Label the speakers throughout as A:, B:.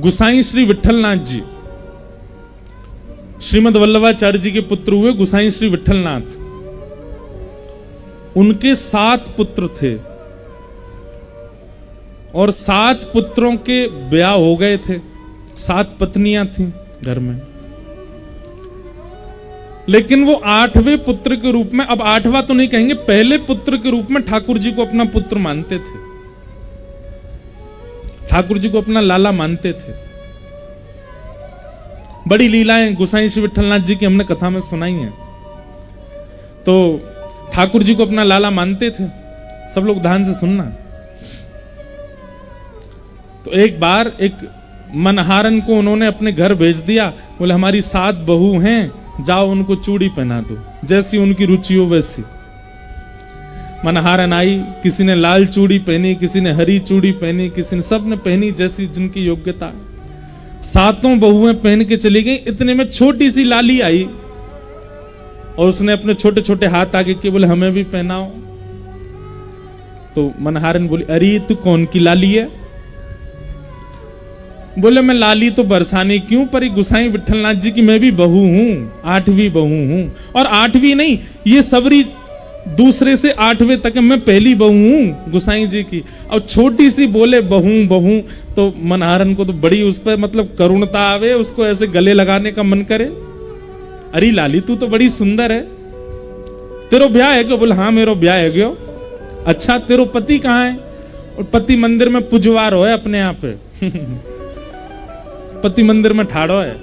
A: गुसाई श्री विठलनाथ जी, श्रीमद वल्लभाचार्य जी के पुत्र हुए गुसाई श्री विठलनाथ। उनके 7 पुत्र थे और 7 पुत्रों के ब्याह हो गए थे, 7 पत्नियां थीं घर में। लेकिन वो 8वें पुत्र के रूप में, अब 8वां तो नहीं कहेंगे, पहले पुत्र के रूप में ठाकुर जी को अपना पुत्र मानते थे, ठाकुर जी को अपना लाला मानते थे। बड़ी लीलाएं गुसाई श्री विठलनाथ जी की हमने कथा में सुनाई हैं। तो ठाकुर जी को अपना लाला मानते थे, सब लोग ध्यान से सुनना। तो एक बार एक मनहारन को उन्होंने अपने घर भेज दिया, बोले हमारी 7 बहू हैं, जाओ उनको चूड़ी पहना दो, जैसी उनकी रुचि हो वैसी। मनहारन आई, किसी ने लाल चूड़ी पहनी, किसी ने हरी चूड़ी पहनी, किसी ने, सब ने पहनी जैसी जिनकी योग्यता। 7 बहुएं पहन के चली गई। इतने में छोटी सी लाली आई और उसने अपने छोटे छोटे हाथ आगे किए, बोले हमें भी पहनाओ। तो मनहारन बोली, अरे तू कौन की लाली है? बोले मैं लाली तो बरसाने क्यों, पर गुसाई विठलनाथ जी की मैं भी बहू हूं, 8वीं बहू हूं। और 8वीं नहीं, ये सबरी दूसरे से 8वें तक मैं पहली बहू हूं गुसाई जी की। और छोटी सी बोले बहू बहू, तो मनहारन को तो बड़ी उस पर मतलब करुणता आवे, उसको ऐसे गले लगाने का मन करे। अरे लाली तू तो बड़ी सुंदर है, तेरो ब्याह है क्यों? बोले हाँ मेरो ब्याह है क्यों। अच्छा तेरो पति कहाँ है? और पति मंदिर में पुजवार हो है अपने यहाँ पे पति मंदिर में ठाड़ो है।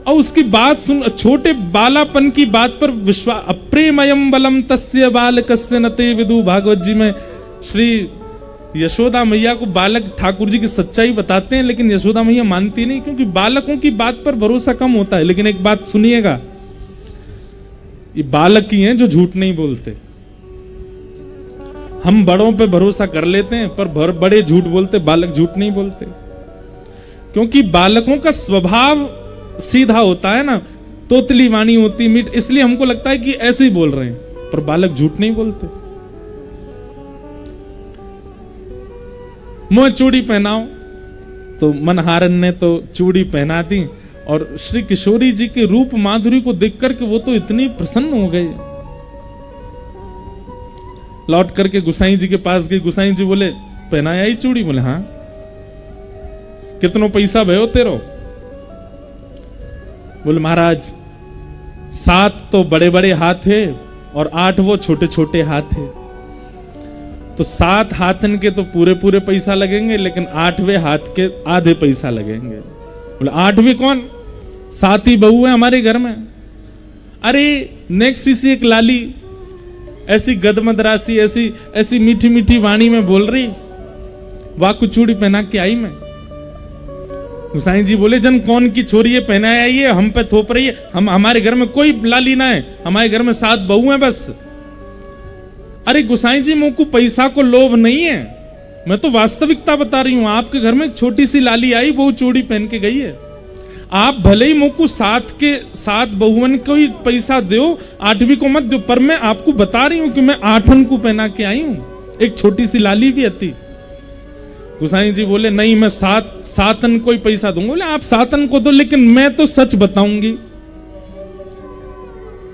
A: और उसकी बात सुन, छोटे बालापन की बात पर विश्वास। अप्रेमयम बलम तस्य बालकस्य नते विदु। भागवत जी में श्री यशोदा मैया को बालक ठाकुर जी की सच्चाई बताते हैं, लेकिन यशोदा मैया मानती नहीं, क्योंकि बालकों की बात पर भरोसा कम होता है। लेकिन एक बात सुनिएगा, ये बालक ही हैं जो झूठ नहीं बोलते। हम बड़ों पे भरोसा कर लेते हैं, पर बड़े झूठ बोलते, बालक झूठ नहीं बोलते। क्योंकि बालकों का स्वभाव सीधा होता है ना, तोतली वाणी होती मीठ, इसलिए हमको लगता है कि ऐसे ही बोल रहे हैं, पर बालक झूठ नहीं बोलते। मुझे चूड़ी पहनाओ, तो मनहारन ने तो चूड़ी पहना दी। और श्री किशोरी जी के रूप माधुरी को देख करके वो तो इतनी प्रसन्न हो गए। लौट करके गुसाई जी के पास गई। गुसाई जी बोले पहनाया ही चूड़ी? बोले हाँ। कितनो पैसा भयो तेरो? बोले महाराज 7 तो बड़े बड़े हाथ है और 8 वो छोटे छोटे हाथ है, तो 7 हाथन के तो पूरे पूरे पैसा लगेंगे, लेकिन 8वें हाथ के आधे पैसा लगेंगे। बोले 8वीं कौन? 7 ही बहू है हमारे घर में। अरे नेक्स्ट इसी एक लाली ऐसी गदमद राशि, ऐसी ऐसी मीठी मीठी वाणी में बोल रही, वाकु चूड़ी पहना के आई मैं। गुसाई जी बोले जन कौन की छोरी है पहनाया, ये हम पे थोप रही है। हम हमारे घर में कोई लाली ना है, हमारे घर में 7 बहू हैं बस। अरे गुसाई जी मुझको पैसा को लोभ नहीं है, मैं तो वास्तविकता बता रही हूं। आपके घर में एक छोटी सी लाली आई, वो चूड़ी पहन के गई है। आप भले ही मुझको 7 बहुवन को ही पैसा दो, 8वीं को मत दो, पर मैं आपको बता रही हूं कि मैं 8 को पहना के आई हूं, एक छोटी सी लाली भी आती। गुसाई जी बोले नहीं मैं 7 को ही पैसा दूंगा। बोले आप 7 को दो, लेकिन मैं तो सच बताऊंगी।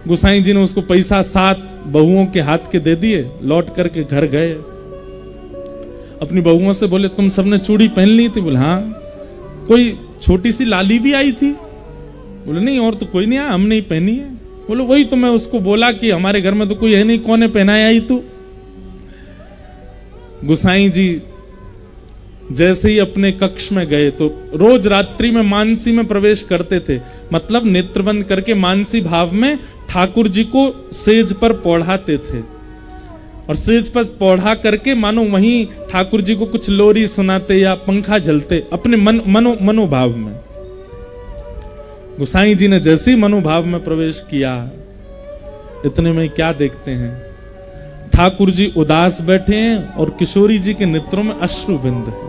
A: गुसाई जी ने उसको पैसा 7 बहुओं के हाथ के दे दिए। लौट करके घर गए, अपनी बहुओं से बोले तुम सबने चूड़ी पहन ली थी? बोले हाँ। कोई छोटी सी लाली भी आई थी? बोले नहीं और तो कोई नहीं आया, हमने ही पहनी है। बोले वही तो मैं उसको बोला कि हमारे घर में तो कोई है नहीं, कौन है पहनाया ही तू? गुसाई जी जैसे ही अपने कक्ष में गए तो रोज रात्रि में मानसी में प्रवेश करते थे, मतलब नेत्र बंद करके मानसी भाव में ठाकुर जी को सेज पर पौढ़ाते थे। और सेज पर पौढ़ा करके मानो वहीं ठाकुर जी को कुछ लोरी सुनाते या पंखा झलते अपने मनोभाव में। गुसाई जी ने जैसे ही मनोभाव में प्रवेश किया, इतने में क्या देखते हैं, ठाकुर जी उदास बैठे हैं और किशोरी जी के नेत्रों में अश्रु बिंद है।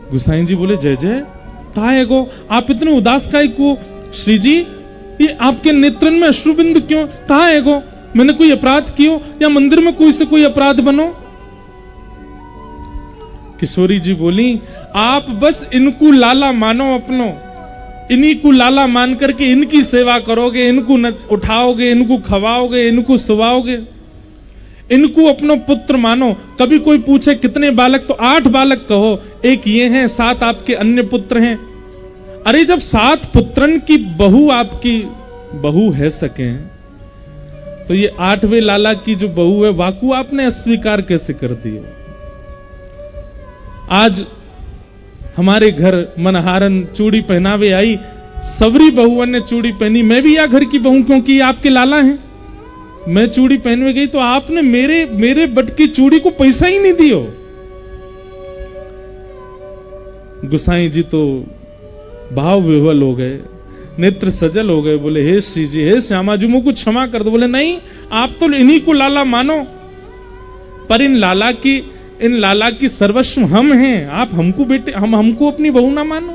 A: गुसाई जी बोले जय जय ताए गो, आप इतने उदास काहे को? श्री जी ये आपके नेत्रन में अश्रुबिंद क्यों? कहा है गो? मैंने कोई अपराध कियो या मंदिर में कोई से कोई अपराध बनो? किशोरी जी बोली, आप बस इनको लाला मानो अपनो, इन्हीं को लाला मान करके इनकी सेवा करोगे, इनको उठाओगे, इनको खवाओगे, इनको सुवाओगे, इनको अपनो पुत्र मानो। कभी कोई पूछे कितने बालक, तो 8 बालक कहो, एक ये हैं, 7 आपके अन्य पुत्र हैं। अरे जब 7 पुत्रन की बहू आपकी बहू है सके, तो ये 8वें लाला की जो बहू है वाकू आपने अस्वीकार कैसे कर दी? आज हमारे घर मनहारन चूड़ी पहनावे आई, सबरी बहुओं ने चूड़ी पहनी, मैं भी या घर की बहू क्योंकि आपके लाला हैं, मैं चूड़ी पहनवे गई तो आपने मेरे बट की चूड़ी को पैसा ही नहीं दियो। गुसाई जी तो भाव विह्वल हो गए, नेत्र सजल हो गए, बोले हे श्री जी, हे श्यामा जी, मुझको क्षमा कर दो। बोले नहीं, आप तो इन्हीं को लाला मानो, पर इन लाला की सर्वस्व हम हैं, आप हमको बेटे, हमको अपनी बहू ना मानो।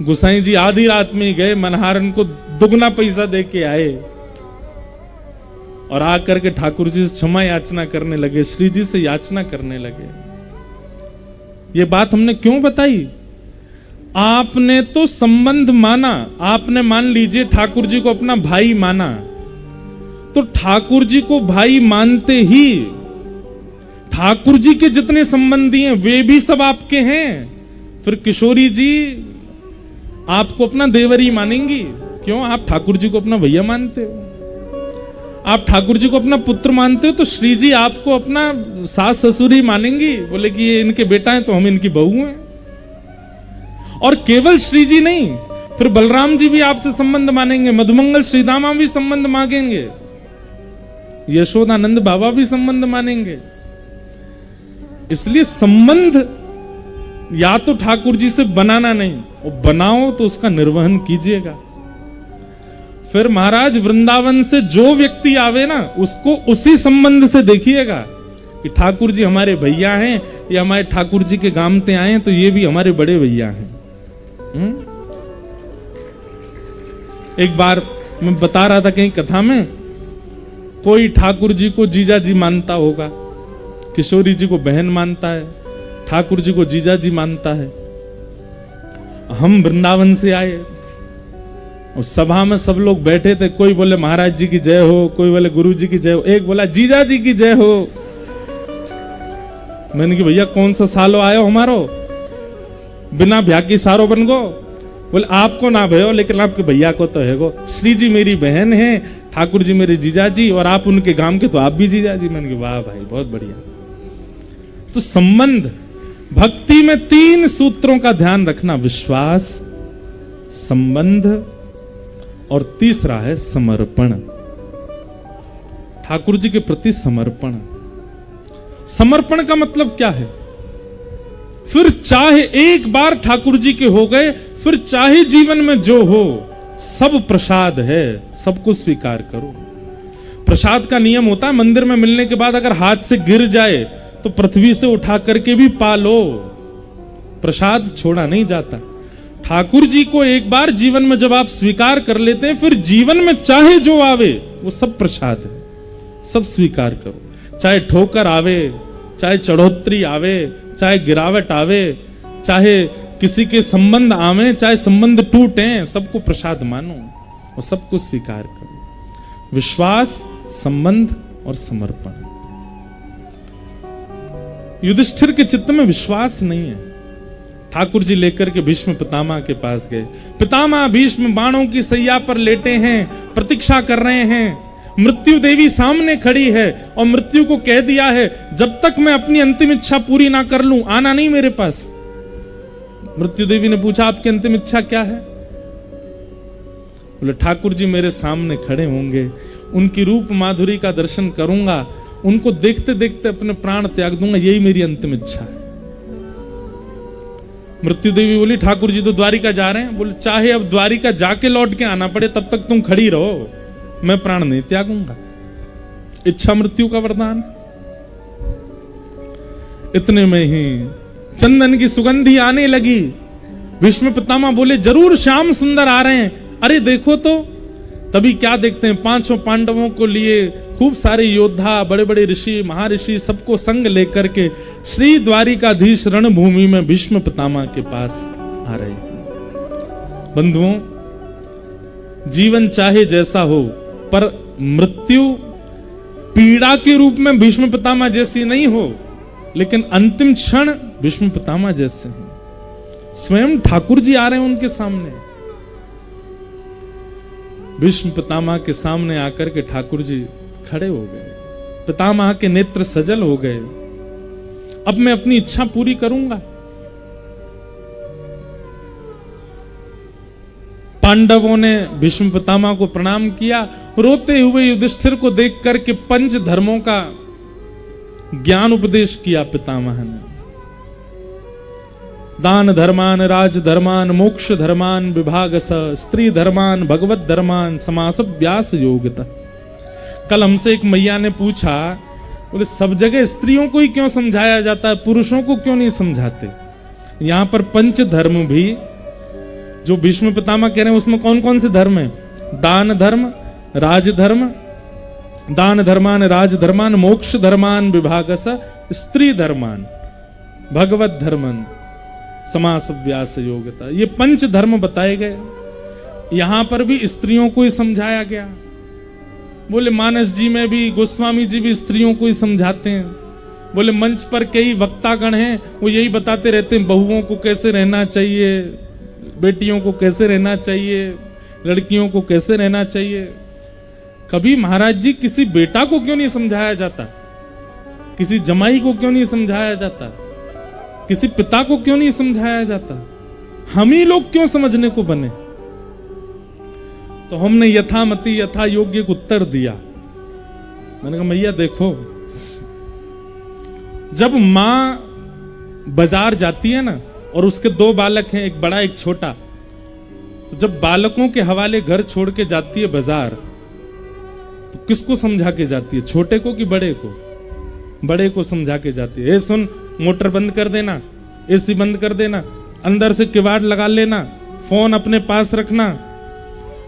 A: गुसाई जी आधी रात में ही गए, मनहारन को दुगना पैसा दे के आए और आकर के ठाकुर जी से क्षमा याचना करने लगे, श्री जी से याचना करने लगे। ये बात हमने क्यों बताई? आपने तो संबंध माना, आपने मान लीजिए ठाकुर जी को अपना भाई माना, तो ठाकुर जी को भाई मानते ही ठाकुर जी के जितने संबंधी हैं वे भी सब आपके हैं। फिर किशोरी जी आपको अपना देवरी मानेंगी क्यों? आप ठाकुर जी को अपना भैया मानते हो, आप ठाकुर जी को अपना पुत्र मानते हो, तो श्री जी आपको अपना सास ससुर ही मानेंगी, बोले कि ये इनके बेटा हैं तो हम इनकी बहू हैं। और केवल श्री जी नहीं, फिर बलराम जी भी आपसे संबंध मानेंगे, मधुमंगल श्रीदामा भी संबंध मांगेंगे, यशोदानंद बाबा भी संबंध मानेंगे। इसलिए संबंध या तो ठाकुर जी से बनाना नहीं, और बनाओ तो उसका निर्वहन कीजिएगा। फिर महाराज वृंदावन से जो व्यक्ति आवे ना, उसको उसी संबंध से देखिएगा कि ठाकुर जी हमारे भैया हैं, या हमारे ठाकुर जी के गामते आए हैं तो ये भी हमारे बड़े भैया हैं। एक बार मैं बता रहा था कहीं कथा में, कोई ठाकुर जी को जीजा जी मानता होगा, किशोरी जी को बहन मानता है, ठाकुर जी को जीजा जी मानता है। हम वृंदावन से आए और सभा में सब लोग बैठे थे, कोई बोले महाराज जी की जय हो, कोई बोले गुरु जी की जय हो, एक बोला जीजा जी की जय हो। मैंने कहा भैया कौन सा सालो आयो हमारो, बिना ब्याह की सारो बन गो। बोले आपको ना भयो, लेकिन आपके भैया को तो है गो, श्री जी मेरी बहन है, ठाकुर जी मेरे जीजा जी, और आप उनके गांव के तो आप भी जीजा जी। मैंने कहा वाह भाई बहुत बढ़िया। तो संबंध भक्ति में 3 सूत्रों का ध्यान रखना, विश्वास, संबंध और तीसरा है समर्पण। ठाकुर जी के प्रति समर्पण। समर्पण का मतलब क्या है? फिर चाहे एक बार ठाकुर जी के हो गए, फिर चाहे जीवन में जो हो, सब प्रसाद है, सबको स्वीकार करो। प्रसाद का नियम होता है, मंदिर में मिलने के बाद अगर हाथ से गिर जाए तो पृथ्वी से उठा करके भी पालो, प्रसाद छोड़ा नहीं जाता। ठाकुर जी को एक बार जीवन में जब आप स्वीकार कर लेते हैं, फिर जीवन में चाहे जो आवे वो सब प्रसाद है, सब स्वीकार करो। चाहे ठोकर आवे, चाहे चढ़ोतरी आवे, चाहे गिरावट आवे, चाहे किसी के संबंध आवे, चाहे संबंध टूटे, सबको प्रसाद मानो और सबको स्वीकार करो। विश्वास, संबंध और समर्पण। युधिष्ठिर के चित्त में विश्वास नहीं है। ठाकुर जी लेकर के भीष्म पितामह के पास गए। पितामह भीष्म बाणों की सैया पर लेटे हैं, प्रतीक्षा कर रहे हैं। मृत्यु देवी सामने खड़ी है और मृत्यु को कह दिया है जब तक मैं अपनी अंतिम इच्छा पूरी ना कर लूं आना नहीं मेरे पास। मृत्यु देवी ने पूछा आपकी अंतिम इच्छा क्या है? बोले ठाकुर जी मेरे सामने खड़े होंगे, उनकी रूप माधुरी का दर्शन करूंगा, उनको देखते देखते अपने प्राण त्याग दूंगा, यही मेरी अंतिम इच्छा है। मृत्यु देवी बोली ठाकुर जी तो द्वारिका जा रहे हैं। बोले चाहे अब द्वारिका जाके लौट के आना पड़े, तब तक तुम खड़ी रहो, मैं प्राण नहीं त्यागूंगा। इच्छा मृत्यु का वरदान। इतने में ही चंदन की सुगंधी आने लगी। भीष्म पितामह बोले जरूर श्याम सुंदर आ रहे हैं। अरे देखो तो, तभी क्या देखते हैं, 5 पांडवों को लिए खूब सारे योद्धा, बड़े बड़े ऋषि, महर्षि सबको संग लेकर के श्री द्वारिकाधीश रणभूमि में भीष्म पितामह के पास आ रहे। बंधुओं, जीवन चाहे जैसा हो, पर मृत्यु पीड़ा के रूप में भीष्म पितामह जैसी नहीं हो, लेकिन अंतिम क्षण भीष्म पितामह जैसे हैं। स्वयं ठाकुर जी आ रहे हैं उनके सामने। भीष्म पितामह के सामने आकर के ठाकुर जी खड़े हो गए। पितामह के नेत्र सजल हो गए। अब मैं अपनी इच्छा पूरी करूंगा। पांडवों ने भीष्म पितामह को प्रणाम किया। रोते हुए युधिष्ठिर को देख करके पंच धर्मों का ज्ञान उपदेश किया पितामह ने। दान धर्मान, राज धर्मान, मोक्ष धर्मान, विभागस, स्त्री धर्मान, भगवत धर्मान, समास व्यास योगिता। कल हमसे एक मैया ने पूछा, बोले सब जगह स्त्रियों को ही क्यों समझाया जाता है, पुरुषों को क्यों नहीं समझाते? यहां पर पंच धर्म भी जो भीष्म पितामह कह रहे हैं उसमें कौन कौन से धर्म है? दान धर्म, राज धर्म, दान धर्मान, राज धर्मान, मोक्ष धर्मान, विभागस, स्त्री धर्मान, भगवत धर्मन, समास व्यास योग्यता। ये पंच धर्म बताए गए। यहां पर भी स्त्रियों को ही समझाया गया। बोले मानस जी में भी गोस्वामी जी भी स्त्रियों को ही समझाते हैं। बोले मंच पर कई वक्तागण हैं, वो यही बताते रहते हैं बहुओं को कैसे रहना चाहिए, बेटियों को कैसे रहना चाहिए, लड़कियों को कैसे रहना चाहिए। कभी महाराज जी किसी बेटा को क्यों नहीं समझाया जाता? किसी जमाई को क्यों नहीं समझाया जाता? किसी पिता को क्यों नहीं समझाया जाता? हम ही लोग क्यों समझने को बने? तो हमने यथामति यथा योग्य को उत्तर दिया। मैंने कहा मैया देखो, जब मां बाजार जाती है ना और उसके दो बालक हैं, एक बड़ा एक छोटा, तो जब बालकों के हवाले घर छोड़ के जाती है बाजार, तो किसको समझा के जाती है? छोटे को कि बड़े को? बड़े को समझा के जाती है। ए सुन, मोटर बंद कर देना, एसी बंद कर देना, अंदर से किवाड़ लगा लेना, फोन अपने पास रखना,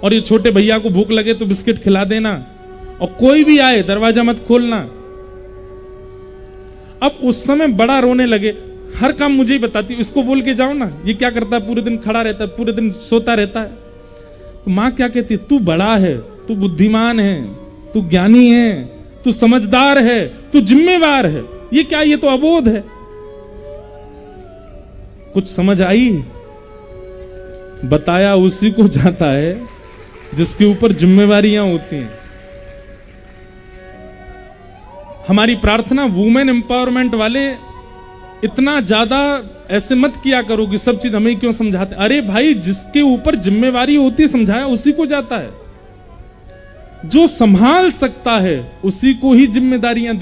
A: और ये छोटे भैया को भूख लगे तो बिस्किट खिला देना, और कोई भी आए दरवाजा मत खोलना। अब उस समय बड़ा रोने लगे, हर काम मुझे ही बताती, इसको बोल के जाओ ना, ये क्या करता है, पूरे दिन खड़ा रहता है, पूरे दिन सोता रहता है। तो मां क्या कहती, तू बड़ा है, तू बुद्धिमान है, तू ज्ञानी है, तू समझदार है, तू जिम्मेवार है। ये क्या, ये तो अबोध है। कुछ समझ आई? बताया उसी को जाता है जिसके ऊपर जिम्मेवारियां होती हैं। हमारी प्रार्थना वुमेन एम्पावरमेंट वाले इतना ज्यादा ऐसे मत किया करो कि सब चीज हमें क्यों समझाते। अरे भाई, जिसके ऊपर जिम्मेवारी होती समझाया उसी को जाता है। जो संभाल सकता है उसी को ही जिम्मेदारियां